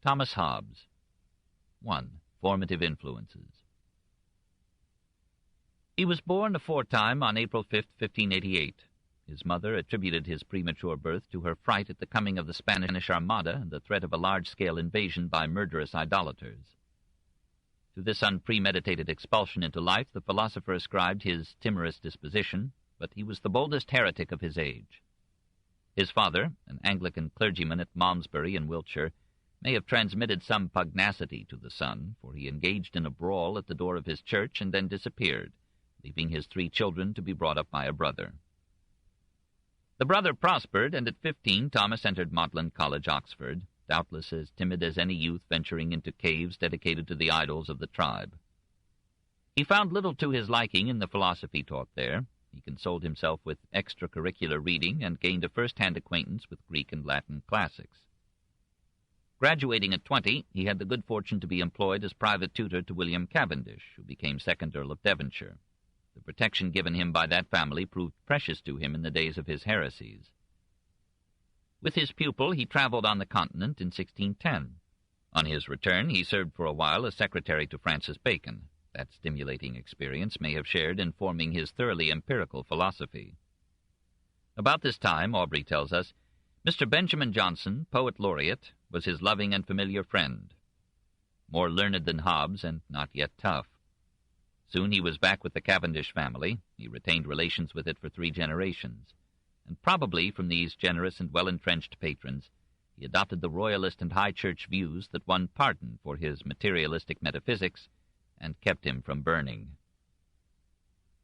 Thomas Hobbes. 1. Formative Influences. He was born aforetime on April 5, 1588. His mother attributed his premature birth to her fright at the coming of the Spanish Armada and the threat of a large-scale invasion by murderous idolaters. To this unpremeditated expulsion into life the philosopher ascribed his timorous disposition, but he was the boldest heretic of his age. His father, an Anglican clergyman at Malmesbury in Wiltshire, may have transmitted some pugnacity to the son, for he engaged in a brawl at the door of his church and then disappeared, leaving his 3 children to be brought up by a brother. The brother prospered, and at 15 Thomas entered Magdalen College, Oxford, doubtless as timid as any youth venturing into caves dedicated to the idols of the tribe. He found little to his liking in the philosophy taught there. He consoled himself with extracurricular reading and gained a first-hand acquaintance with Greek and Latin classics. Graduating at 20, he had the good fortune to be employed as private tutor to William Cavendish, who became 2nd Earl of Devonshire. The protection given him by that family proved precious to him in the days of his heresies. With his pupil, he traveled on the continent in 1610. On his return, he served for a while as secretary to Francis Bacon. That stimulating experience may have shared in forming his thoroughly empirical philosophy. About this time, Aubrey tells us, Mr. Benjamin Johnson, poet laureate, was his loving and familiar friend. More learned than Hobbes and not yet tough. Soon he was back with the Cavendish family. He retained relations with it for 3 generations. And probably from these generous and well-entrenched patrons, he adopted the royalist and high church views that won pardon for his materialistic metaphysics and kept him from burning.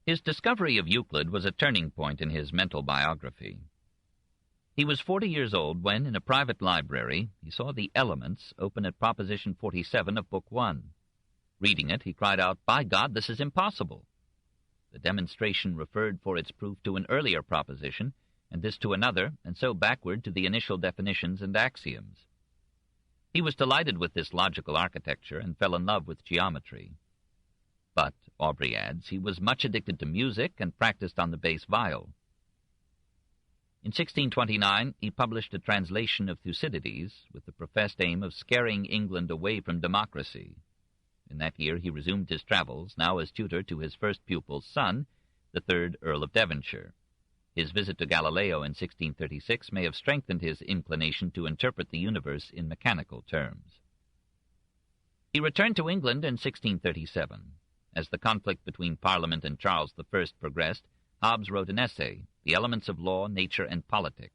His discovery of Euclid was a turning point in his mental biography. He was 40 years old when, in a private library, he saw the Elements open at Proposition 47 of Book 1. Reading it, he cried out, "By God, this is impossible!" The demonstration referred for its proof to an earlier proposition, and this to another, and so backward to the initial definitions and axioms. He was delighted with this logical architecture and fell in love with geometry. But, Aubrey adds, he was much addicted to music and practiced on the bass viol. In 1629, he published a translation of Thucydides with the professed aim of scaring England away from democracy. In that year he resumed his travels, now as tutor to his first pupil's son, the 3rd Earl of Devonshire. His visit to Galileo in 1636 may have strengthened his inclination to interpret the universe in mechanical terms. He returned to England in 1637. As the conflict between Parliament and Charles I progressed, Hobbes wrote an essay, The Elements of Law, Nature, and Politic,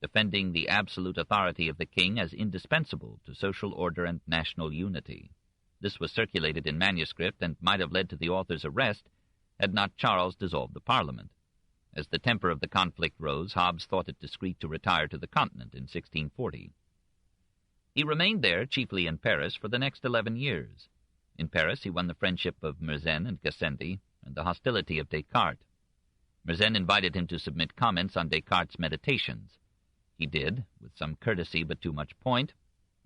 defending the absolute authority of the king as indispensable to social order and national unity. This was circulated in manuscript and might have led to the author's arrest had not Charles dissolved the Parliament. As the temper of the conflict rose, Hobbes thought it discreet to retire to the continent in 1640. He remained there, chiefly in Paris, for the next 11 years. In Paris he won the friendship of Mersenne and Gassendi and the hostility of Descartes. Mersenne invited him to submit comments on Descartes' meditations. He did, with some courtesy but too much point,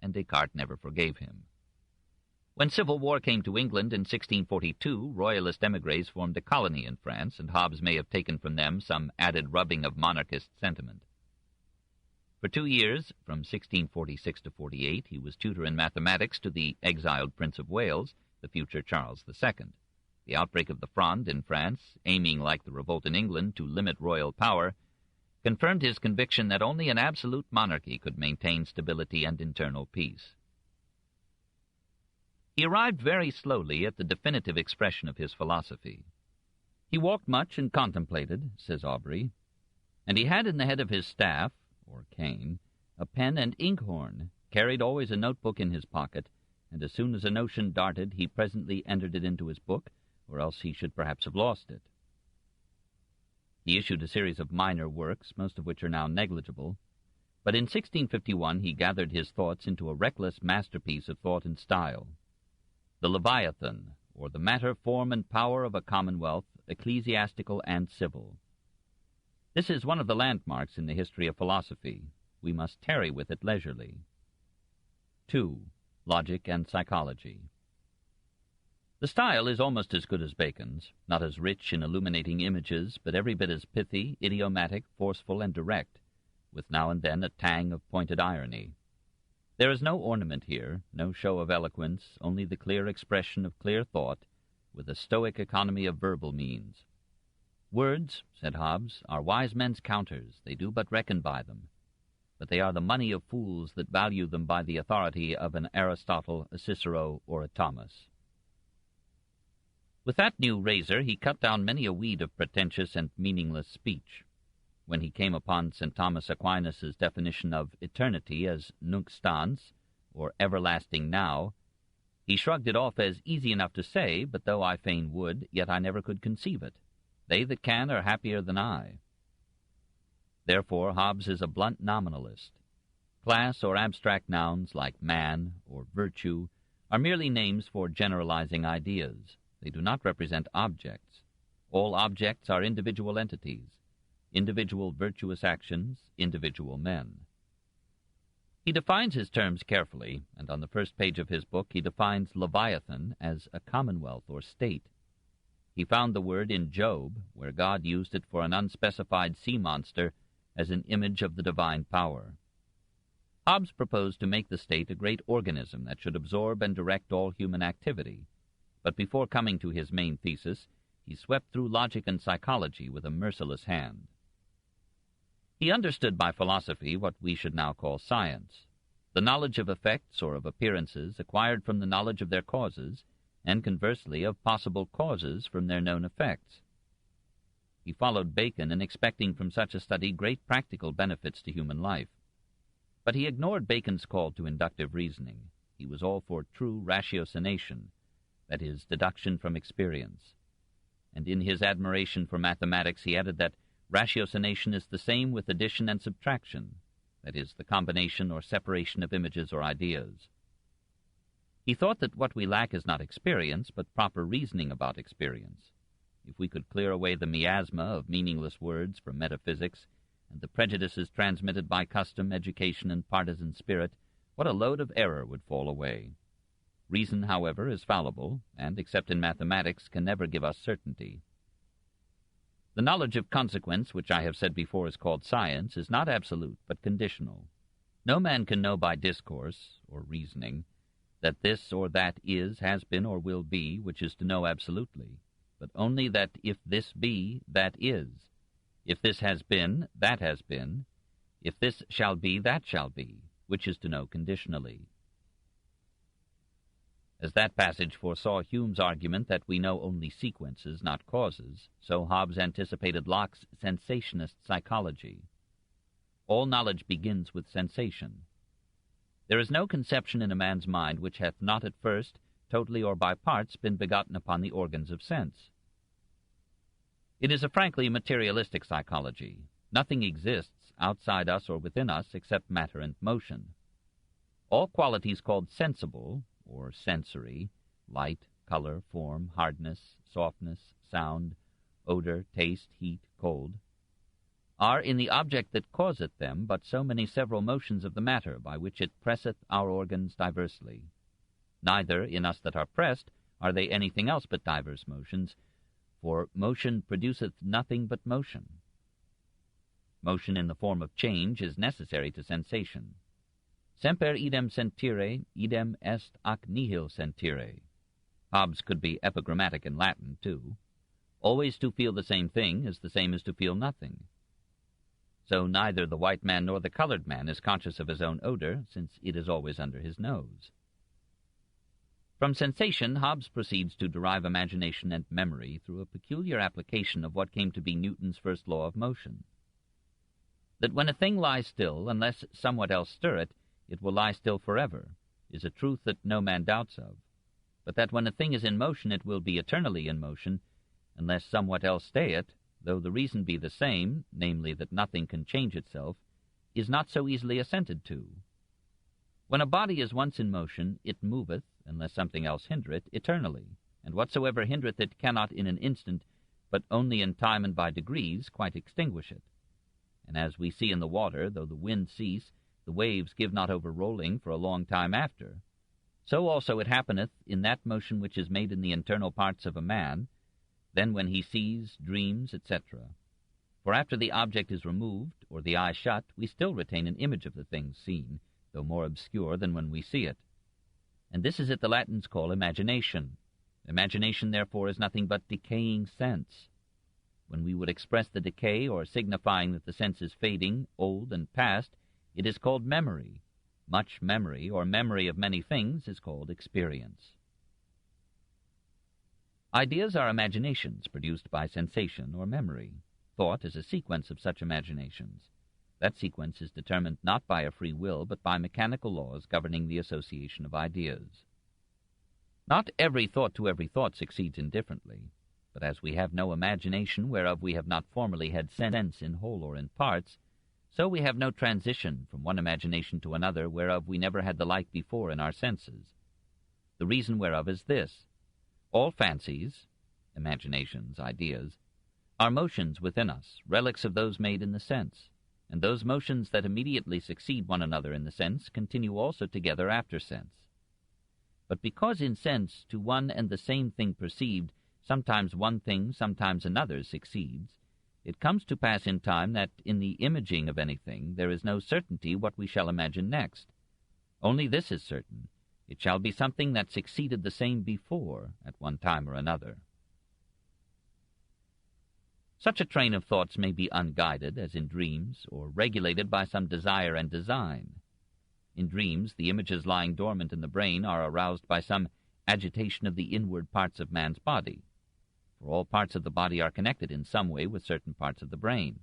and Descartes never forgave him. When civil war came to England in 1642, royalist émigrés formed a colony in France, and Hobbes may have taken from them some added rubbing of monarchist sentiment. For 2 years, from 1646 to 48, he was tutor in mathematics to the exiled Prince of Wales, the future Charles II. The outbreak of the Fronde in France, aiming like the revolt in England to limit royal power, confirmed his conviction that only an absolute monarchy could maintain stability and internal peace. He arrived very slowly at the definitive expression of his philosophy. He walked much and contemplated, says Aubrey, and he had in the head of his staff, or cane, a pen and inkhorn, carried always a notebook in his pocket, and as soon as a notion darted, he presently entered it into his book, or else he should perhaps have lost it. He issued a series of minor works, most of which are now negligible, but in 1651 he gathered his thoughts into a reckless masterpiece of thought and style. The Leviathan, or the matter, form, and power of a commonwealth, ecclesiastical and civil. This is one of the landmarks in the history of philosophy. We must tarry with it leisurely. 2. Logic and Psychology. The style is almost as good as Bacon's, not as rich in illuminating images, but every bit as pithy, idiomatic, forceful, and direct, with now and then a tang of pointed irony. There is no ornament here, no show of eloquence, only the clear expression of clear thought, with a stoic economy of verbal means. Words, said Hobbes, are wise men's counters, they do but reckon by them. But they are the money of fools that value them by the authority of an Aristotle, a Cicero, or a Thomas. With that new razor he cut down many a weed of pretentious and meaningless speech. When he came upon St. Thomas Aquinas's definition of eternity as nunc stans, or everlasting now, he shrugged it off as easy enough to say, but though I fain would, yet I never could conceive it. They that can are happier than I. Therefore Hobbes is a blunt nominalist. Class or abstract nouns like man or virtue are merely names for generalizing ideas. They do not represent objects. All objects are individual entities, individual virtuous actions, individual men. He defines his terms carefully, and on the first page of his book he defines Leviathan as a commonwealth or state. He found the word in Job, where God used it for an unspecified sea monster as an image of the divine power. Hobbes proposed to make the state a great organism that should absorb and direct all human activity, but before coming to his main thesis, he swept through logic and psychology with a merciless hand. He understood by philosophy what we should now call science, the knowledge of effects or of appearances acquired from the knowledge of their causes, and conversely of possible causes from their known effects. He followed Bacon in expecting from such a study great practical benefits to human life. But he ignored Bacon's call to inductive reasoning. He was all for true ratiocination, that is, deduction from experience. And in his admiration for mathematics he added that ratiocination is the same with addition and subtraction, that is, the combination or separation of images or ideas. He thought that what we lack is not experience, but proper reasoning about experience. If we could clear away the miasma of meaningless words from metaphysics, and the prejudices transmitted by custom, education, and partisan spirit, what a load of error would fall away. Reason, however, is fallible, and, except in mathematics, can never give us certainty. The knowledge of consequence, which I have said before is called science, is not absolute, but conditional. No man can know by discourse, or reasoning, that this or that is, has been, or will be, which is to know absolutely, but only that if this be, that is. If this has been, that has been. If this shall be, that shall be, which is to know conditionally. As that passage foresaw Hume's argument that we know only sequences, not causes, so Hobbes anticipated Locke's sensationist psychology. All knowledge begins with sensation. There is no conception in a man's mind which hath not at first, totally or by parts, been begotten upon the organs of sense. It is a frankly materialistic psychology. Nothing exists outside us or within us except matter and motion. All qualities called sensible, or sensory, light, color, form, hardness, softness, sound, odor, taste, heat, cold, are in the object that causeth them but so many several motions of the matter by which it presseth our organs diversely. Neither in us that are pressed are they anything else but divers motions, for motion produceth nothing but motion. Motion in the form of change is necessary to sensation. Semper idem sentire, idem est ac nihil sentire. Hobbes could be epigrammatic in Latin, too. Always to feel the same thing is the same as to feel nothing. So neither the white man nor the colored man is conscious of his own odor, since it is always under his nose. From sensation, Hobbes proceeds to derive imagination and memory through a peculiar application of what came to be Newton's first law of motion. That when a thing lies still, unless somewhat else stir it, it will lie still forever, is a truth that no man doubts of. But that when a thing is in motion, it will be eternally in motion, unless somewhat else stay it, though the reason be the same, namely that nothing can change itself, is not so easily assented to. When a body is once in motion, it moveth, unless something else hinder it, eternally, and whatsoever hindereth it cannot in an instant, but only in time and by degrees, quite extinguish it. And as we see in the water, though the wind cease, the waves give not over rolling for a long time after. So also it happeneth in that motion which is made in the internal parts of a man, then when he sees, dreams, etc. For after the object is removed, or the eye shut, we still retain an image of the things seen, though more obscure than when we see it. And this is it the Latins call imagination. Imagination, therefore, is nothing but decaying sense. When we would express the decay, or signifying that the sense is fading, old, and past, it is called memory. Much memory, or memory of many things, is called experience. Ideas are imaginations produced by sensation or memory. Thought is a sequence of such imaginations. That sequence is determined not by a free will, but by mechanical laws governing the association of ideas. Not every thought to every thought succeeds indifferently, but as we have no imagination whereof we have not formerly had sense in whole or in parts, so we have no transition from one imagination to another whereof we never had the like before in our senses. The reason whereof is this: all fancies, imaginations, ideas, are motions within us, relics of those made in the sense, and those motions that immediately succeed one another in the sense continue also together after sense. But because in sense to one and the same thing perceived, sometimes one thing, sometimes another succeeds, it comes to pass in time that in the imaging of anything there is no certainty what we shall imagine next. Only this is certain: it shall be something that succeeded the same before at one time or another. Such a train of thoughts may be unguided, as in dreams, or regulated by some desire and design. In dreams, the images lying dormant in the brain are aroused by some agitation of the inward parts of man's body, for all parts of the body are connected in some way with certain parts of the brain.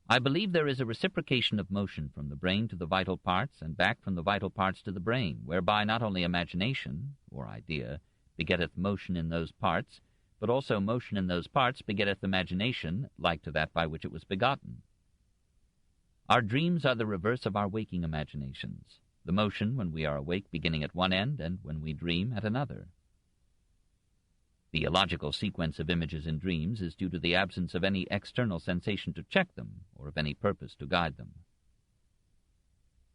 I believe there is a reciprocation of motion from the brain to the vital parts, and back from the vital parts to the brain, whereby not only imagination, or idea, begetteth motion in those parts, but also motion in those parts begetteth imagination, like to that by which it was begotten. Our dreams are the reverse of our waking imaginations, the motion when we are awake beginning at one end, and when we dream at another. The illogical sequence of images in dreams is due to the absence of any external sensation to check them, or of any purpose to guide them.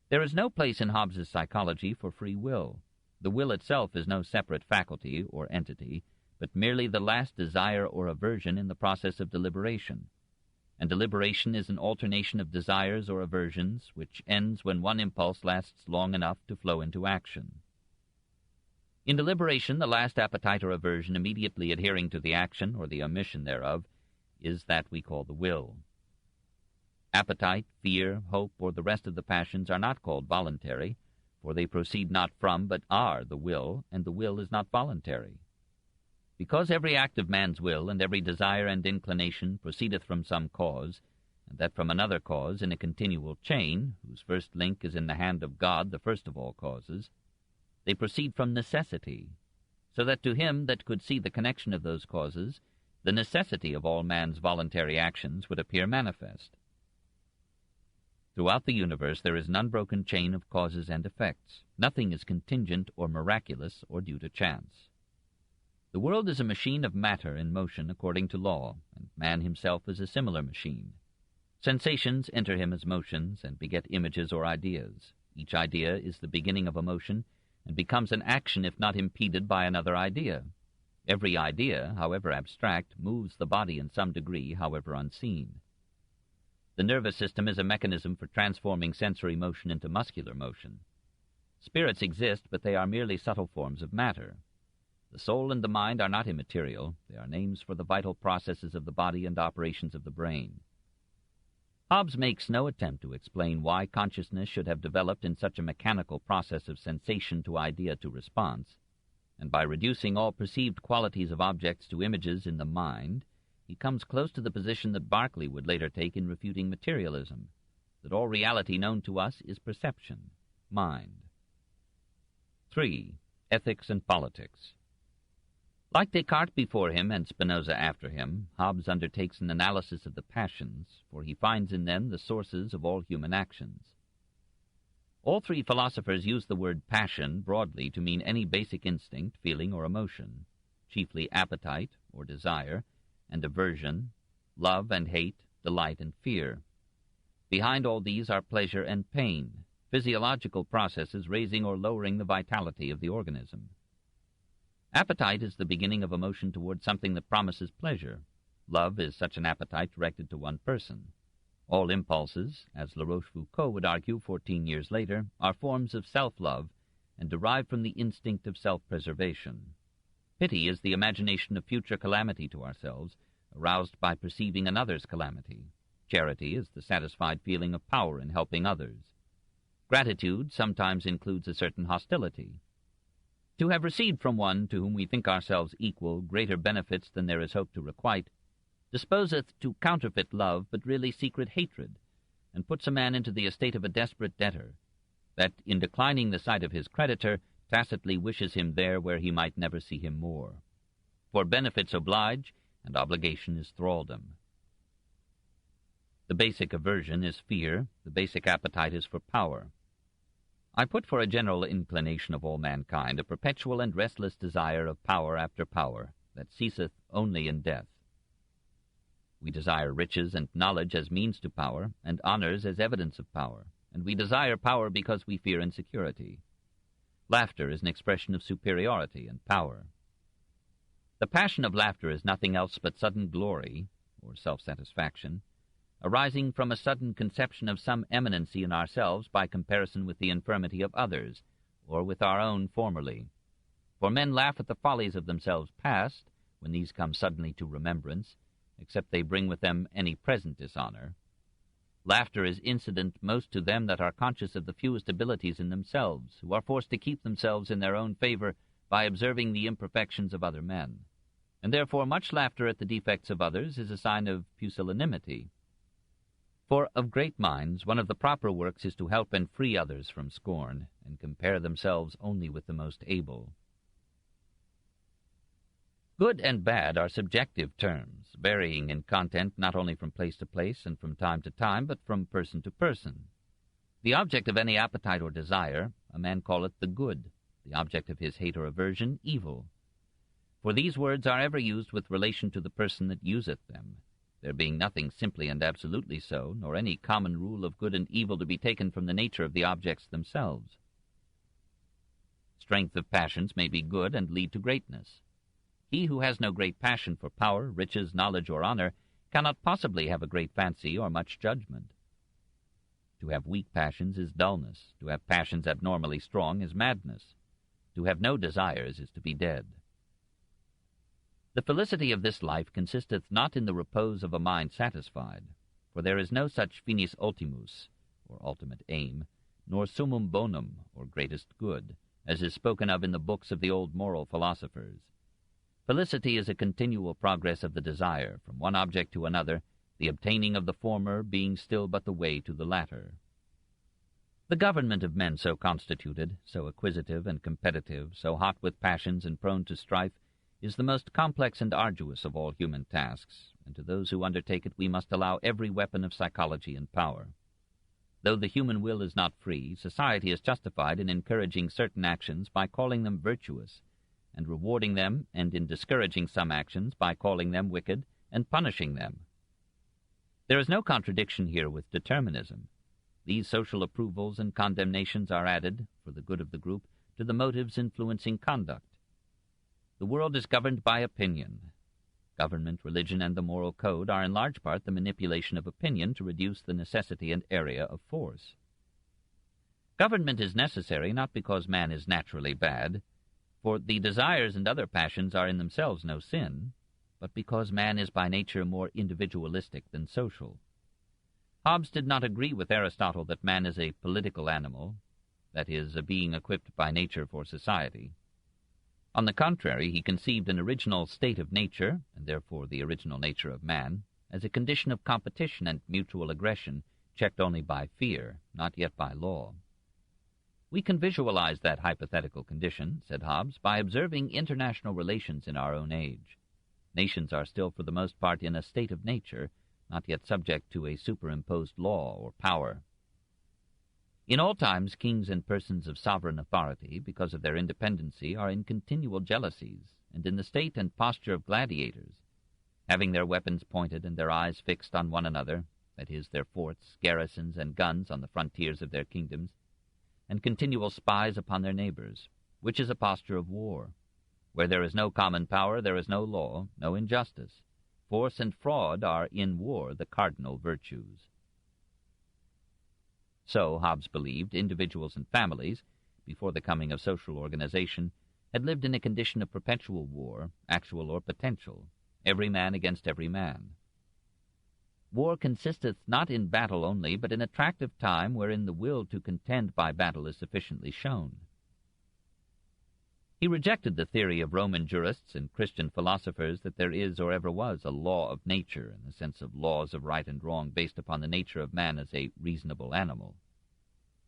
There is no place in Hobbes's psychology for free will. The will itself is no separate faculty or entity, but merely the last desire or aversion in the process of deliberation. And deliberation is an alternation of desires or aversions, which ends when one impulse lasts long enough to flow into action. In deliberation, the last appetite or aversion immediately adhering to the action or the omission thereof is that we call the will. Appetite, fear, hope, or the rest of the passions are not called voluntary, for they proceed not from but are the will, and the will is not voluntary. Because every act of man's will and every desire and inclination proceedeth from some cause, and that from another cause in a continual chain, whose first link is in the hand of God, the first of all causes, they proceed from necessity, so that to him that could see the connection of those causes, the necessity of all man's voluntary actions would appear manifest. Throughout the universe there is an unbroken chain of causes and effects. Nothing is contingent or miraculous or due to chance. The world is a machine of matter in motion according to law, and man himself is a similar machine. Sensations enter him as motions and beget images or ideas. Each idea is the beginning of a motion and becomes an action if not impeded by another idea. Every idea, however abstract, moves the body in some degree, however unseen. The nervous system is a mechanism for transforming sensory motion into muscular motion. Spirits exist, but they are merely subtle forms of matter. The soul and the mind are not immaterial. They are names for the vital processes of the body and operations of the brain. Hobbes makes no attempt to explain why consciousness should have developed in such a mechanical process of sensation to idea to response, and by reducing all perceived qualities of objects to images in the mind, he comes close to the position that Berkeley would later take in refuting materialism, that all reality known to us is perception, mind. 3. Ethics and politics. Like Descartes before him and Spinoza after him, Hobbes undertakes an analysis of the passions, for he finds in them the sources of all human actions. All three philosophers use the word passion broadly to mean any basic instinct, feeling, or emotion, chiefly appetite or desire, and aversion, love and hate, delight and fear. Behind all these are pleasure and pain, physiological processes raising or lowering the vitality of the organism. Appetite is the beginning of a motion toward something that promises pleasure. Love is such an appetite directed to one person. All impulses, as La Rochefoucauld would argue 14 years later, are forms of self-love and derive from the instinct of self-preservation. Pity is the imagination of future calamity to ourselves, aroused by perceiving another's calamity. Charity is the satisfied feeling of power in helping others. Gratitude sometimes includes a certain hostility. To have received from one to whom we think ourselves equal greater benefits than there is hope to requite disposeth to counterfeit love, but really secret hatred, and puts a man into the estate of a desperate debtor, that, in declining the sight of his creditor, tacitly wishes him there where he might never see him more. For benefits oblige, and obligation is thraldom. The basic aversion is fear, the basic appetite is for power. I put for a general inclination of all mankind a perpetual and restless desire of power after power, that ceaseth only in death. We desire riches and knowledge as means to power, and honors as evidence of power, and we desire power because we fear insecurity. Laughter is an expression of superiority and power. The passion of laughter is nothing else but sudden glory, or self-satisfaction, arising from a sudden conception of some eminency in ourselves by comparison with the infirmity of others, or with our own formerly. For men laugh at the follies of themselves past, when these come suddenly to remembrance, except they bring with them any present dishonor. Laughter is incident most to them that are conscious of the fewest abilities in themselves, who are forced to keep themselves in their own favor by observing the imperfections of other men. And therefore much laughter at the defects of others is a sign of pusillanimity. For of great minds one of the proper works is to help and free others from scorn, and compare themselves only with the most able. Good and bad are subjective terms, varying in content not only from place to place and from time to time, but from person to person. The object of any appetite or desire, a man calleth the good, the object of his hate or aversion, evil. For these words are ever used with relation to the person that useth them, there being nothing simply and absolutely so, nor any common rule of good and evil to be taken from the nature of the objects themselves. Strength of passions may be good and lead to greatness. He who has no great passion for power, riches, knowledge, or honor cannot possibly have a great fancy or much judgment. To have weak passions is dullness. To have passions abnormally strong is madness. To have no desires is to be dead. The felicity of this life consisteth not in the repose of a mind satisfied, for there is no such finis ultimus, or ultimate aim, nor summum bonum, or greatest good, as is spoken of in the books of the old moral philosophers. Felicity is a continual progress of the desire from one object to another, the obtaining of the former being still but the way to the latter. The government of men so constituted, so acquisitive and competitive, so hot with passions and prone to strife, is the most complex and arduous of all human tasks, and to those who undertake it we must allow every weapon of psychology and power. Though the human will is not free, society is justified in encouraging certain actions by calling them virtuous, and rewarding them, and in discouraging some actions by calling them wicked and punishing them. There is no contradiction here with determinism. These social approvals and condemnations are added, for the good of the group, to the motives influencing conduct. The world is governed by opinion. Government, religion, and the moral code are in large part the manipulation of opinion to reduce the necessity and area of force. Government is necessary not because man is naturally bad, for the desires and other passions are in themselves no sin, but because man is by nature more individualistic than social. Hobbes did not agree with Aristotle that man is a political animal, that is, a being equipped by nature for society. On the contrary, he conceived an original state of nature, and therefore the original nature of man, as a condition of competition and mutual aggression, checked only by fear, not yet by law. We can visualize that hypothetical condition, said Hobbes, by observing international relations in our own age. Nations are still for the most part in a state of nature, not yet subject to a superimposed law or power. In all times, kings and persons of sovereign authority, because of their independency, are in continual jealousies, and in the state and posture of gladiators, having their weapons pointed and their eyes fixed on one another, that is, their forts, garrisons, and guns on the frontiers of their kingdoms, and continual spies upon their neighbors, which is a posture of war. Where there is no common power, there is no law, no injustice. Force and fraud are in war the cardinal virtues. So, Hobbes believed, individuals and families, before the coming of social organization, had lived in a condition of perpetual war, actual or potential, every man against every man. War consisteth not in battle only, but in a tract of time wherein the will to contend by battle is sufficiently shown. He rejected the theory of Roman jurists and Christian philosophers that there is or ever was a law of nature, in the sense of laws of right and wrong based upon the nature of man as a reasonable animal.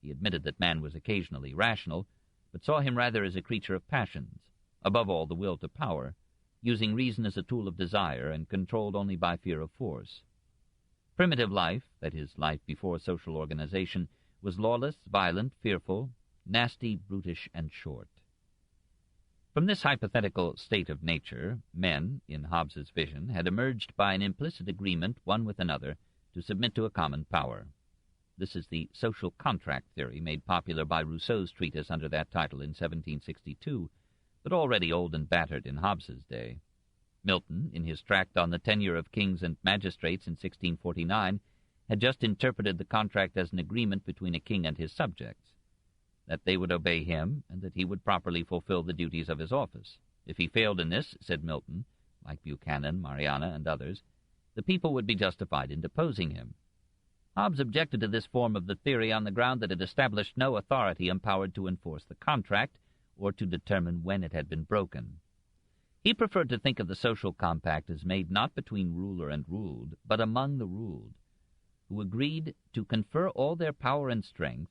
He admitted that man was occasionally rational, but saw him rather as a creature of passions, above all the will to power, using reason as a tool of desire and controlled only by fear of force. Primitive life, that is, life before social organization, was lawless, violent, fearful, nasty, brutish, and short. From this hypothetical state of nature, men, in Hobbes's vision, had emerged by an implicit agreement one with another to submit to a common power. This is the social contract theory made popular by Rousseau's treatise under that title in 1762, but already old and battered in Hobbes's day. Milton, in his tract on the tenure of kings and magistrates in 1649, had just interpreted the contract as an agreement between a king and his subjects, that they would obey him, and that he would properly fulfill the duties of his office. If he failed in this, said Milton, like Buchanan, Mariana, and others, the people would be justified in deposing him. Hobbes objected to this form of the theory on the ground that it established no authority empowered to enforce the contract, or to determine when it had been broken. He preferred to think of the social compact as made not between ruler and ruled, but among the ruled, who agreed to confer all their power and strength,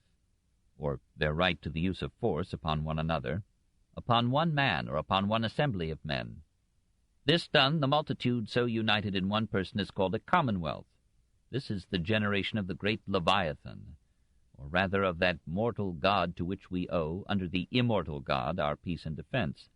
or their right to the use of force upon one another, upon one man or upon one assembly of men. This done, the multitude so united in one person is called a commonwealth. This is the generation of the great Leviathan, or rather of that mortal God to which we owe, under the immortal God, our peace and defense.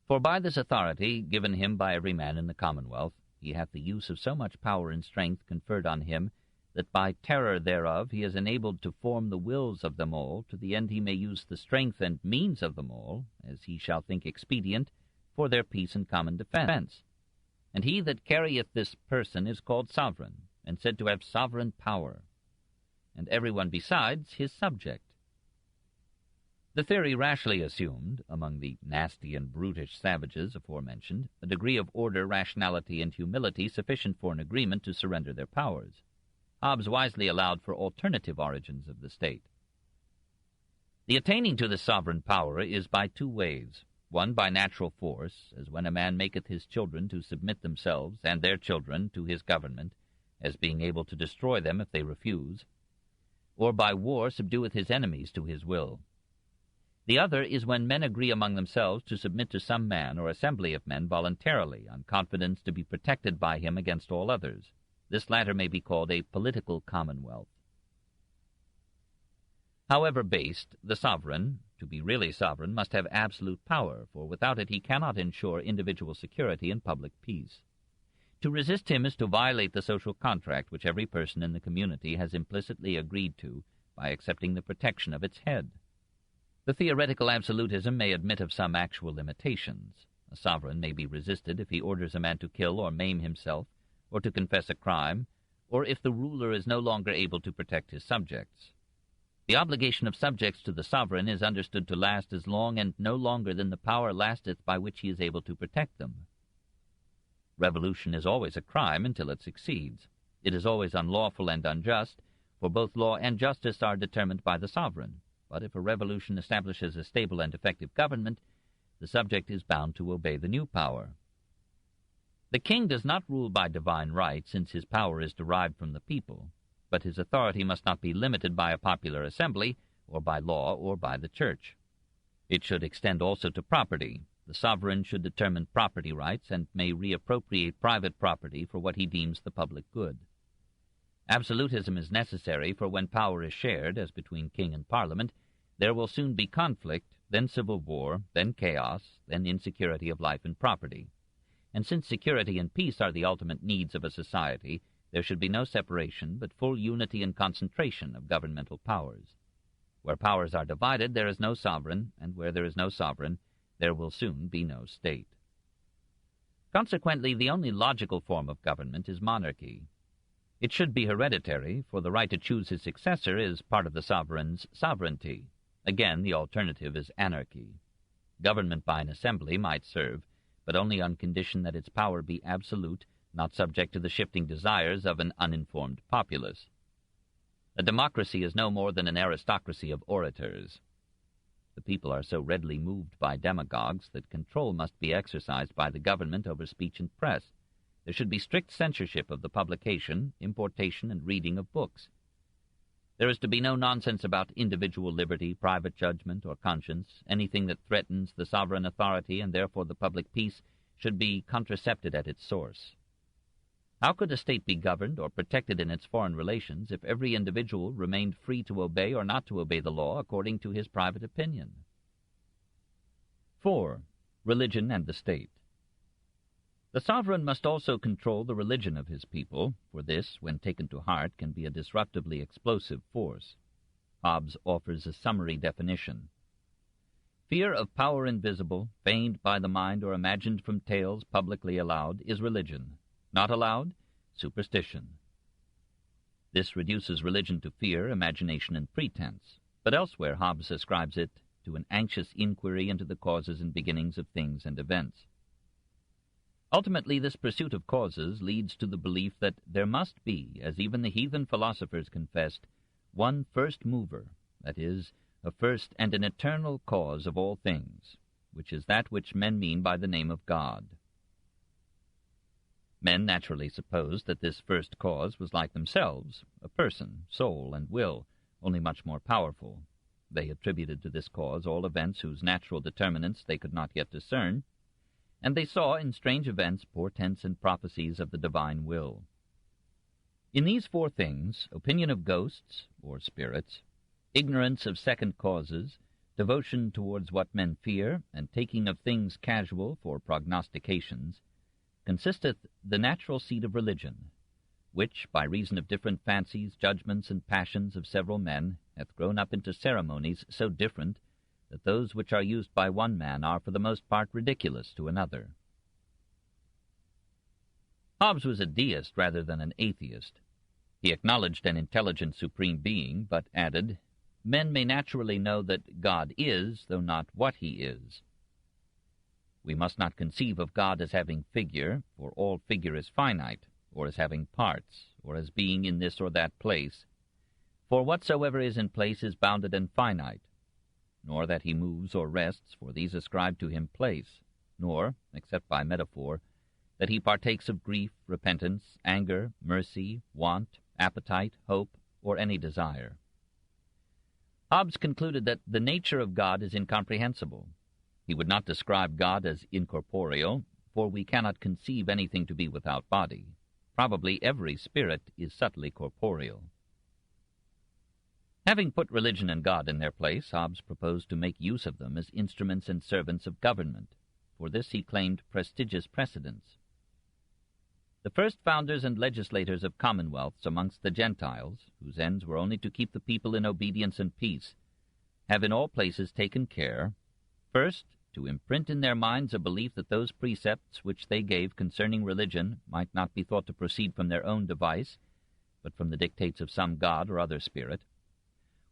For by this authority, given him by every man in the commonwealth, he hath the use of so much power and strength conferred on him, that by terror thereof he is enabled to form the wills of them all, to the end he may use the strength and means of them all, as he shall think expedient, for their peace and common defense. And he that carrieth this person is called sovereign, and said to have sovereign power, and every one besides his subject. The theory rashly assumed, among the nasty and brutish savages aforementioned, a degree of order, rationality, and humility sufficient for an agreement to surrender their powers. Hobbes wisely allowed for alternative origins of the state. The attaining to the sovereign power is by two ways, one by natural force, as when a man maketh his children to submit themselves, and their children, to his government, as being able to destroy them if they refuse, or by war subdueth his enemies to his will. The other is when men agree among themselves to submit to some man or assembly of men voluntarily, on confidence to be protected by him against all others. This latter may be called a political commonwealth. However based, the sovereign, to be really sovereign, must have absolute power, for without it he cannot ensure individual security and public peace. To resist him is to violate the social contract which every person in the community has implicitly agreed to by accepting the protection of its head. The theoretical absolutism may admit of some actual limitations. A sovereign may be resisted if he orders a man to kill or maim himself, or to confess a crime, or if the ruler is no longer able to protect his subjects. The obligation of subjects to the sovereign is understood to last as long and no longer than the power lasteth by which he is able to protect them. Revolution is always a crime until it succeeds. It is always unlawful and unjust, for both law and justice are determined by the sovereign. But if a revolution establishes a stable and effective government, the subject is bound to obey the new power. The king does not rule by divine right, since his power is derived from the people, but his authority must not be limited by a popular assembly, or by law, or by the church. It should extend also to property. The sovereign should determine property rights, and may reappropriate private property for what he deems the public good. Absolutism is necessary, for when power is shared, as between king and parliament, there will soon be conflict, then civil war, then chaos, then insecurity of life and property. And since security and peace are the ultimate needs of a society, there should be no separation, but full unity and concentration of governmental powers. Where powers are divided, there is no sovereign, and where there is no sovereign, there will soon be no state. Consequently, the only logical form of government is monarchy. It should be hereditary, for the right to choose his successor is part of the sovereign's sovereignty. Again, the alternative is anarchy. Government by an assembly might serve, but only on condition that its power be absolute, not subject to the shifting desires of an uninformed populace. A democracy is no more than an aristocracy of orators. The people are so readily moved by demagogues that control must be exercised by the government over speech and press. There should be strict censorship of the publication, importation, and reading of books. There is to be no nonsense about individual liberty, private judgment, or conscience. Anything that threatens the sovereign authority and therefore the public peace should be contracepted at its source. How could a state be governed or protected in its foreign relations if every individual remained free to obey or not to obey the law according to his private opinion? 4. Religion and the state. The sovereign must also control the religion of his people, for this, when taken to heart, can be a disruptively explosive force. Hobbes offers a summary definition. Fear of power invisible, feigned by the mind or imagined from tales publicly allowed, is religion. Not allowed? Superstition. This reduces religion to fear, imagination, and pretense, but elsewhere Hobbes ascribes it to an anxious inquiry into the causes and beginnings of things and events. Ultimately, this pursuit of causes leads to the belief that there must be, as even the heathen philosophers confessed, one first mover, that is, a first and an eternal cause of all things, which is that which men mean by the name of God. Men naturally supposed that this first cause was like themselves, a person, soul, and will, only much more powerful. They attributed to this cause all events whose natural determinants they could not yet discern, and they saw in strange events portents and prophecies of the divine will. In these 4 things, opinion of ghosts, or spirits, ignorance of second causes, devotion towards what men fear, and taking of things casual for prognostications, consisteth the natural seed of religion, which, by reason of different fancies, judgments, and passions of several men, hath grown up into ceremonies so different that those which are used by one man are for the most part ridiculous to another. Hobbes was a deist rather than an atheist. He acknowledged an intelligent supreme being, but added, "Men may naturally know that God is, though not what he is. We must not conceive of God as having figure, for all figure is finite, or as having parts, or as being in this or that place. For whatsoever is in place is bounded and finite, nor that he moves or rests, for these ascribe to him place, nor, except by metaphor, that he partakes of grief, repentance, anger, mercy, want, appetite, hope, or any desire." Hobbes concluded that the nature of God is incomprehensible. He would not describe God as incorporeal, for we cannot conceive anything to be without body. Probably every spirit is subtly corporeal. Having put religion and God in their place, Hobbes proposed to make use of them as instruments and servants of government. For this he claimed prestigious precedence. The first founders and legislators of commonwealths amongst the Gentiles, whose ends were only to keep the people in obedience and peace, have in all places taken care, first, to imprint in their minds a belief that those precepts which they gave concerning religion might not be thought to proceed from their own device, but from the dictates of some god or other spirit,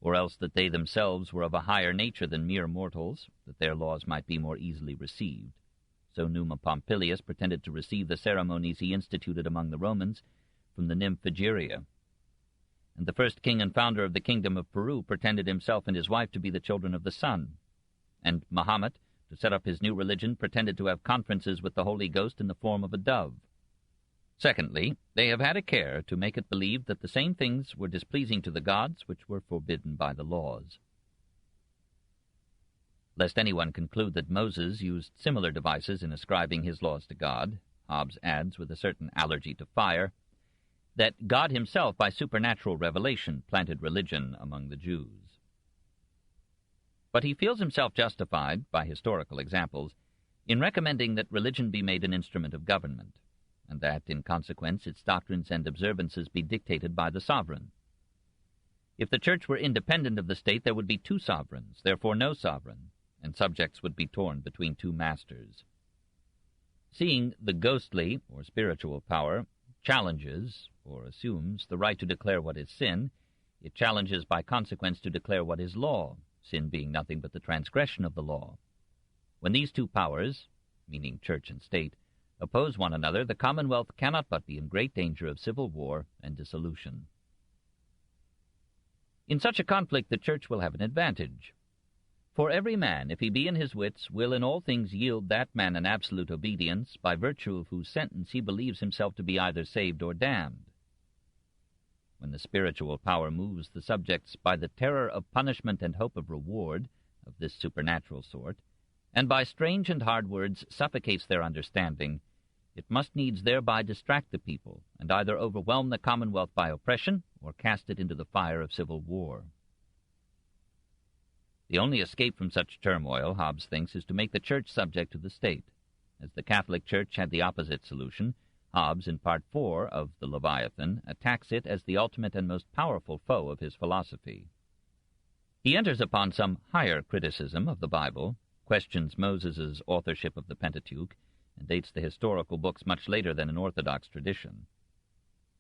or else that they themselves were of a higher nature than mere mortals, that their laws might be more easily received. So Numa Pompilius pretended to receive the ceremonies he instituted among the Romans from the nymph Egeria. And the first king and founder of the kingdom of Peru pretended himself and his wife to be the children of the sun. And Mahomet, to set up his new religion, pretended to have conferences with the Holy Ghost in the form of a dove. Secondly, they have had a care to make it believed that the same things were displeasing to the gods which were forbidden by the laws. Lest anyone conclude that Moses used similar devices in ascribing his laws to God, Hobbes adds, with a certain allergy to fire, that God himself, by supernatural revelation, planted religion among the Jews. But he feels himself justified, by historical examples, in recommending that religion be made an instrument of government, and that, in consequence, its doctrines and observances be dictated by the sovereign. If the church were independent of the state, there would be 2 sovereigns, therefore no sovereign, and subjects would be torn between 2 masters. Seeing the ghostly, or spiritual power, challenges, or assumes, the right to declare what is sin, it challenges by consequence to declare what is law, sin being nothing but the transgression of the law. When these two powers, meaning church and state, oppose one another, the commonwealth cannot but be in great danger of civil war and dissolution. In such a conflict the church will have an advantage. For every man, if he be in his wits, will in all things yield that man an absolute obedience, by virtue of whose sentence he believes himself to be either saved or damned. When the spiritual power moves the subjects by the terror of punishment and hope of reward, of this supernatural sort, and by strange and hard words suffocates their understanding, it must needs thereby distract the people, and either overwhelm the commonwealth by oppression, or cast it into the fire of civil war. The only escape from such turmoil, Hobbes thinks, is to make the church subject to the state. As the Catholic Church had the opposite solution, Hobbes, in Part 4 of the Leviathan, attacks it as the ultimate and most powerful foe of his philosophy. He enters upon some higher criticism of the Bible, questions Moses' authorship of the Pentateuch, and dates the historical books much later than an orthodox tradition.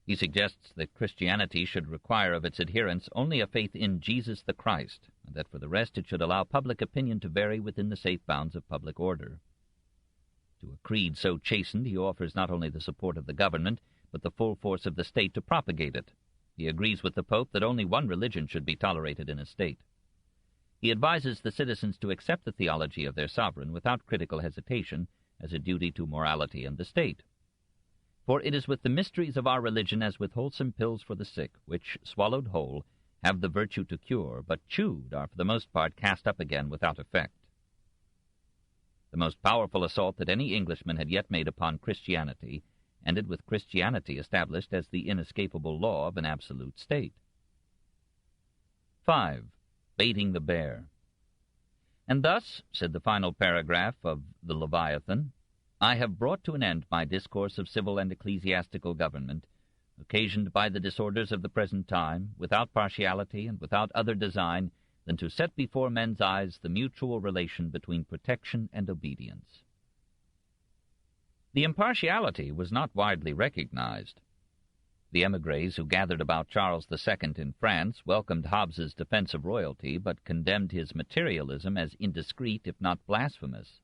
He suggests that Christianity should require of its adherents only a faith in Jesus the Christ, and that for the rest it should allow public opinion to vary within the safe bounds of public order. To a creed so chastened he offers not only the support of the government, but the full force of the state to propagate it. He agrees with the Pope that only one religion should be tolerated in a state. He advises the citizens to accept the theology of their sovereign without critical hesitation as a duty to morality and the state. For it is with the mysteries of our religion as with wholesome pills for the sick, which, swallowed whole, have the virtue to cure, but chewed are for the most part cast up again without effect. The most powerful assault that any Englishman had yet made upon Christianity ended with Christianity established as the inescapable law of an absolute state. 5. Baiting the bear. And thus, said the final paragraph of the Leviathan, I have brought to an end my discourse of civil and ecclesiastical government, occasioned by the disorders of the present time, without partiality and without other design than to set before men's eyes the mutual relation between protection and obedience. The impartiality was not widely recognized. The émigrés who gathered about Charles II in France welcomed Hobbes's defense of royalty, but condemned his materialism as indiscreet, if not blasphemous.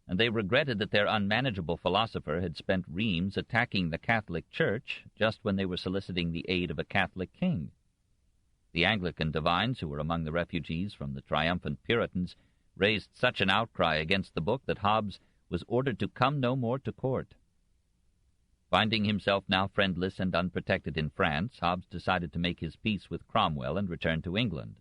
And they regretted that their unmanageable philosopher had spent reams attacking the Catholic Church just when they were soliciting the aid of a Catholic king. The Anglican divines, who were among the refugees from the triumphant Puritans, raised such an outcry against the book that Hobbes was ordered to come no more to court. Finding himself now friendless and unprotected in France, Hobbes decided to make his peace with Cromwell and return to England.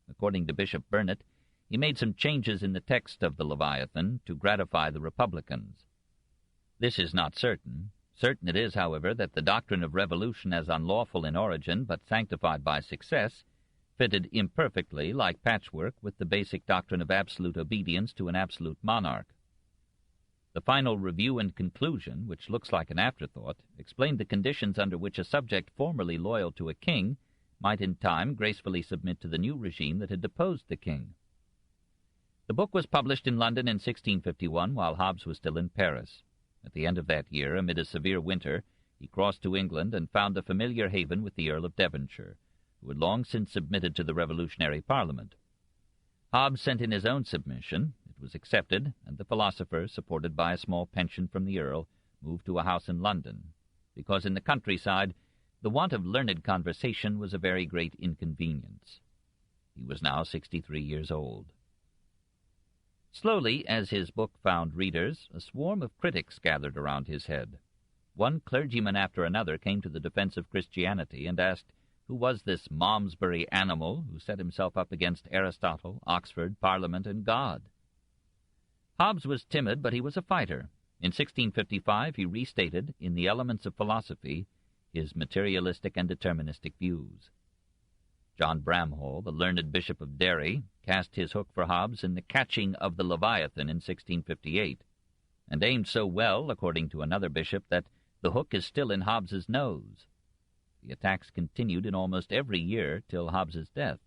According to Bishop Burnet, he made some changes in the text of the Leviathan to gratify the Republicans. This is not certain. Certain it is, however, that the doctrine of revolution as unlawful in origin but sanctified by success fitted imperfectly, like patchwork, with the basic doctrine of absolute obedience to an absolute monarch. The final review and conclusion, which looks like an afterthought, explained the conditions under which a subject formerly loyal to a king might in time gracefully submit to the new regime that had deposed the king. The book was published in London in 1651 while Hobbes was still in Paris. At the end of that year, amid a severe winter, he crossed to England and found a familiar haven with the Earl of Devonshire, who had long since submitted to the revolutionary Parliament. Hobbes sent in his own submission. It was accepted, and the philosopher, supported by a small pension from the Earl, moved to a house in London, because in the countryside the want of learned conversation was a very great inconvenience. He was now 63 years old. Slowly, as his book found readers, a swarm of critics gathered around his head. One clergyman after another came to the defense of Christianity and asked who was this Malmesbury animal who set himself up against Aristotle, Oxford, Parliament, and God. Hobbes was timid, but he was a fighter. In 1655 he restated, in the Elements of Philosophy, his materialistic and deterministic views. John Bramhall, the learned Bishop of Derry, cast his hook for Hobbes in the Catching of the Leviathan in 1658, and aimed so well, according to another bishop, that the hook is still in Hobbes's nose. The attacks continued in almost every year till Hobbes's death.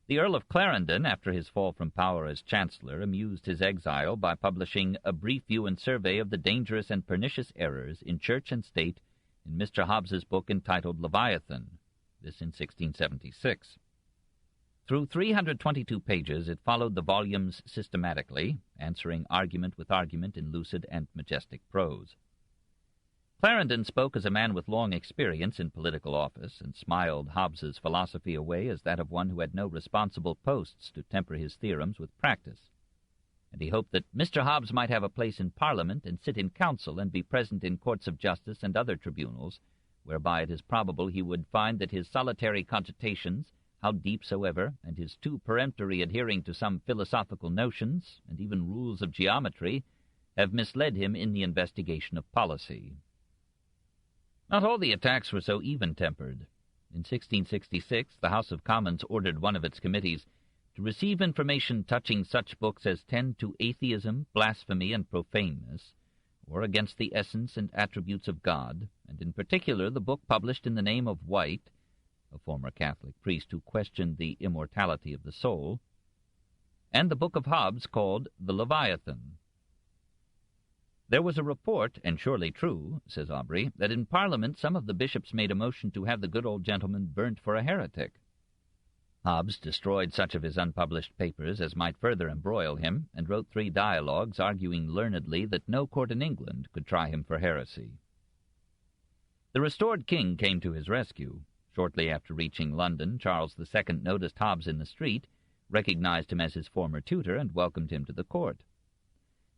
The Earl of Clarendon, after his fall from power as Chancellor, amused his exile by publishing a brief view and survey of the dangerous and pernicious errors in church and state in Mr. Hobbes's book entitled Leviathan, this in 1676. Through 322 pages, it followed the volumes systematically, answering argument with argument in lucid and majestic prose. Clarendon spoke as a man with long experience in political office, and smiled Hobbes's philosophy away as that of one who had no responsible posts to temper his theorems with practice. And he hoped that Mr. Hobbes might have a place in Parliament and sit in council and be present in courts of justice and other tribunals, whereby it is probable he would find that his solitary cogitations, how deep soever, and his too peremptory adhering to some philosophical notions, and even rules of geometry, have misled him in the investigation of policy. Not all the attacks were so even-tempered. In 1666, the House of Commons ordered one of its committees to receive information touching such books as tend to atheism, blasphemy, and profaneness, or against the essence and attributes of God, and in particular the book published in the name of White, a former Catholic priest who questioned the immortality of the soul, and the book of Hobbes called the Leviathan. There was a report, and surely true, says Aubrey, that in Parliament some of the bishops made a motion to have the good old gentleman burnt for a heretic. Hobbes destroyed such of his unpublished papers as might further embroil him, and wrote 3 dialogues arguing learnedly that no court in England could try him for heresy. The restored king came to his rescue. Shortly after reaching London, Charles II noticed Hobbes in the street, recognized him as his former tutor, and welcomed him to the court.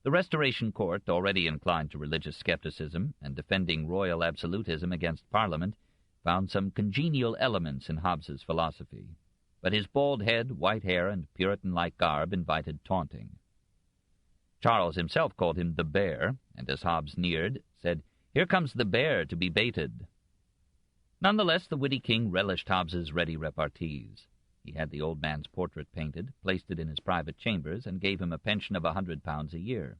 The Restoration Court, already inclined to religious skepticism and defending royal absolutism against Parliament, found some congenial elements in Hobbes's philosophy. But his bald head, white hair, and Puritan-like garb invited taunting. Charles himself called him the Bear, and as Hobbes neared, said, "Here comes the bear to be baited." Nonetheless, the witty king relished Hobbes's ready repartees. He had the old man's portrait painted, placed it in his private chambers, and gave him a pension of £100 a year.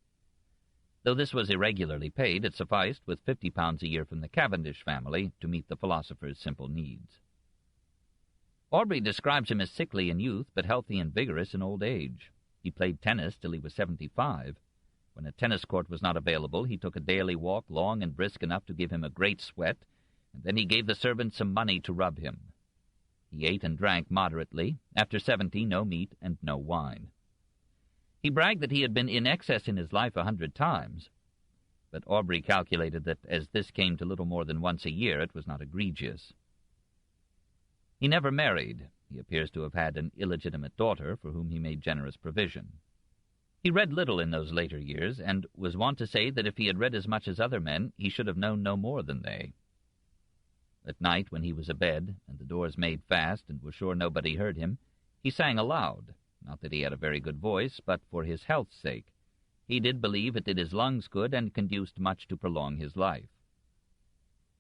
Though this was irregularly paid, it sufficed, with £50 a year from the Cavendish family, to meet the philosopher's simple needs. Aubrey describes him as sickly in youth, but healthy and vigorous in old age. He played tennis till he was 75. When a tennis court was not available, he took a daily walk long and brisk enough to give him a great sweat, and then he gave the servants some money to rub him. He ate and drank moderately. After 70, no meat and no wine. He bragged that he had been in excess in his life 100 times, but Aubrey calculated that as this came to little more than once a year, it was not egregious. He never married. He appears to have had an illegitimate daughter for whom he made generous provision. He read little in those later years, and was wont to say that if he had read as much as other men, he should have known no more than they. At night, when he was abed, and the doors made fast, and was sure nobody heard him, he sang aloud, not that he had a very good voice, but for his health's sake. He did believe it did his lungs good, and conduced much to prolong his life.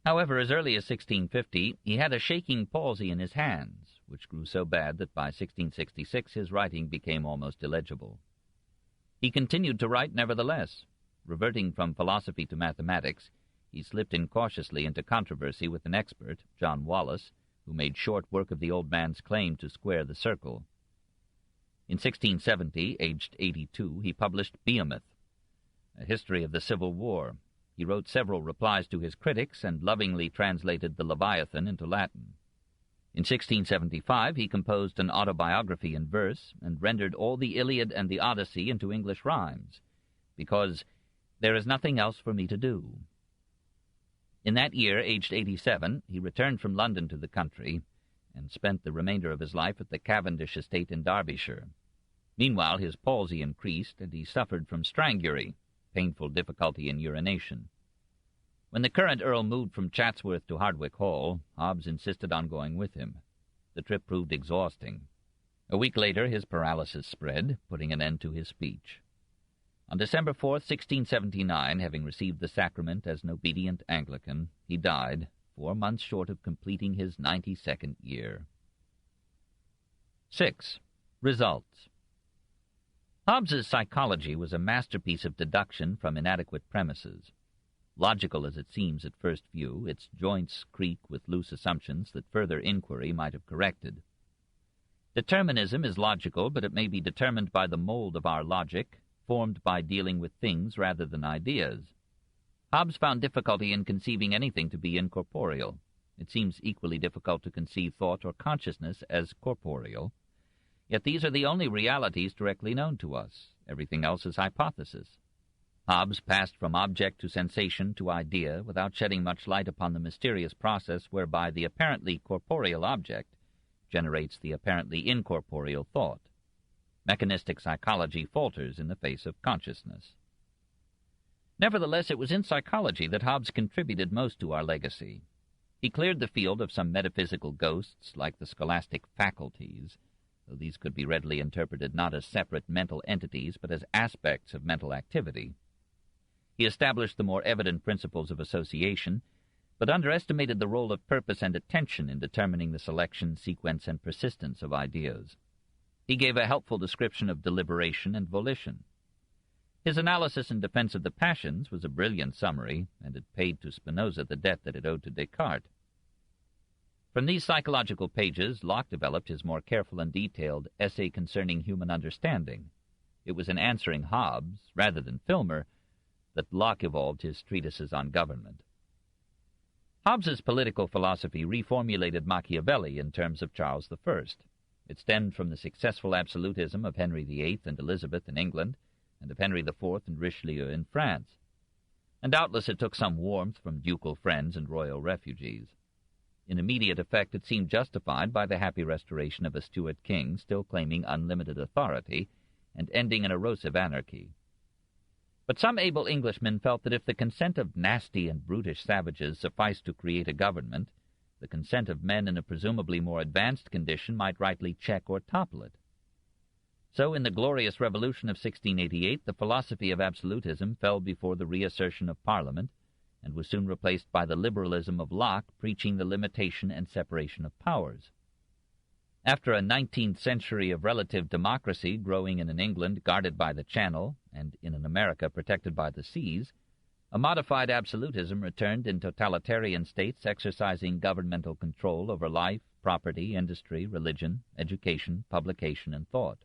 However, as early as 1650, he had a shaking palsy in his hands, which grew so bad that by 1666 his writing became almost illegible. He continued to write nevertheless. Reverting from philosophy to mathematics, he slipped incautiously into controversy with an expert, John Wallis, who made short work of the old man's claim to square the circle. In 1670, aged 82, he published Behemoth, a history of the Civil War. He wrote several replies to his critics and lovingly translated the Leviathan into Latin. In 1675 he composed an autobiography in verse and rendered all the Iliad and the Odyssey into English rhymes, because there is nothing else for me to do. In that year, aged 87, he returned from London to the country and spent the remainder of his life at the Cavendish estate in Derbyshire. Meanwhile his palsy increased, and he suffered from strangury, painful difficulty in urination. When the current Earl moved from Chatsworth to Hardwicke Hall, Hobbes insisted on going with him. The trip proved exhausting. A week later his paralysis spread, putting an end to his speech. On December 4th, 1679, having received the sacrament as an obedient Anglican, he died, 4 months short of completing his 92nd year. 6. Results. Hobbes's psychology was a masterpiece of deduction from inadequate premises. Logical as it seems at first view, its joints creak with loose assumptions that further inquiry might have corrected. Determinism is logical, but it may be determined by the mold of our logic, formed by dealing with things rather than ideas. Hobbes found difficulty in conceiving anything to be incorporeal. It seems equally difficult to conceive thought or consciousness as corporeal. Yet these are the only realities directly known to us. Everything else is hypothesis. Hobbes passed from object to sensation to idea without shedding much light upon the mysterious process whereby the apparently corporeal object generates the apparently incorporeal thought. Mechanistic psychology falters in the face of consciousness. Nevertheless, it was in psychology that Hobbes contributed most to our legacy. He cleared the field of some metaphysical ghosts like the scholastic faculties, though these could be readily interpreted not as separate mental entities but as aspects of mental activity. He established the more evident principles of association, but underestimated the role of purpose and attention in determining the selection, sequence, and persistence of ideas. He gave a helpful description of deliberation and volition. His analysis in defense of the passions was a brilliant summary, and it paid to Spinoza the debt that it owed to Descartes. From these psychological pages, Locke developed his more careful and detailed Essay Concerning Human Understanding. It was in answering Hobbes, rather than Filmer, that Locke evolved his treatises on government. Hobbes's political philosophy reformulated Machiavelli in terms of Charles I. It stemmed from the successful absolutism of Henry VIII and Elizabeth in England, and of Henry IV and Richelieu in France. And doubtless it took some warmth from ducal friends and royal refugees. In immediate effect, it seemed justified by the happy restoration of a Stuart king still claiming unlimited authority and ending in erosive anarchy. But some able Englishmen felt that if the consent of nasty and brutish savages sufficed to create a government, the consent of men in a presumably more advanced condition might rightly check or topple it. So in the glorious revolution of 1688, the philosophy of absolutism fell before the reassertion of Parliament, and was soon replaced by the liberalism of Locke, preaching the limitation and separation of powers. After a 19th century of relative democracy growing in an England guarded by the Channel, and in an America protected by the seas, a modified absolutism returned in totalitarian states exercising governmental control over life, property, industry, religion, education, publication, and thought.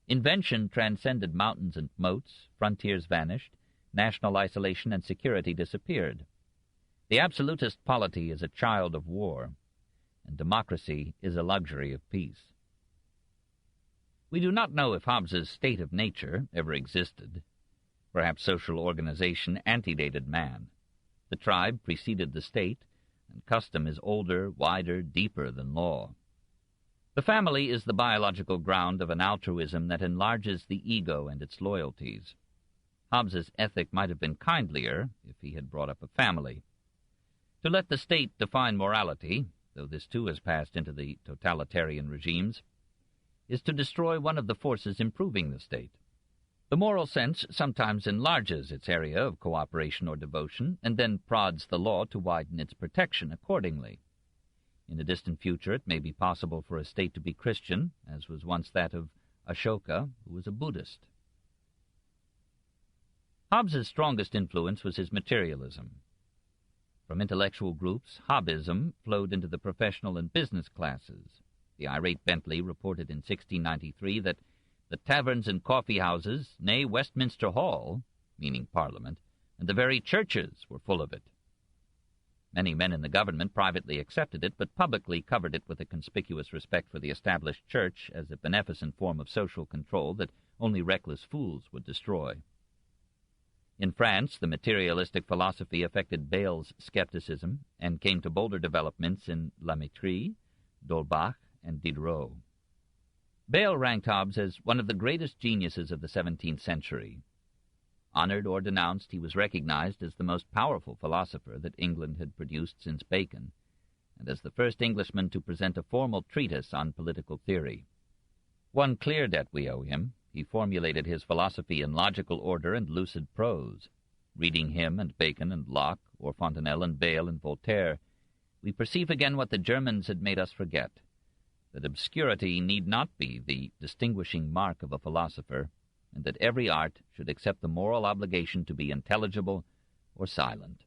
Invention transcended mountains and moats, frontiers vanished, national isolation and security disappeared. The absolutist polity is a child of war, and democracy is a luxury of peace. We do not know if Hobbes's state of nature ever existed. Perhaps social organization antedated man. The tribe preceded the state, and custom is older, wider, deeper than law. The family is the biological ground of an altruism that enlarges the ego and its loyalties. Hobbes's ethic might have been kindlier if he had brought up a family. To let the state define morality, though this too has passed into the totalitarian regimes, is to destroy one of the forces improving the state. The moral sense sometimes enlarges its area of cooperation or devotion, and then prods the law to widen its protection accordingly. In a distant future it may be possible for a state to be Christian, as was once that of Ashoka, who was a Buddhist. Hobbes's strongest influence was his materialism. From intellectual groups, Hobbesism flowed into the professional and business classes. The irate Bentley reported in 1693 that the taverns and coffee-houses, nay, Westminster Hall, meaning Parliament, and the very churches were full of it. Many men in the government privately accepted it, but publicly covered it with a conspicuous respect for the established church as a beneficent form of social control that only reckless fools would destroy. In France, the materialistic philosophy affected Bayle's skepticism and came to bolder developments in La Métrie, d'Holbach, and Diderot. Bayle ranked Hobbes as one of the greatest geniuses of the 17th century. Honored or denounced, he was recognized as the most powerful philosopher that England had produced since Bacon, and as the first Englishman to present a formal treatise on political theory. One clear debt we owe him. He formulated his philosophy in logical order and lucid prose. Reading him and Bacon and Locke, or Fontenelle and Bayle and Voltaire, we perceive again what the Germans had made us forget, that obscurity need not be the distinguishing mark of a philosopher, and that every art should accept the moral obligation to be intelligible or silent.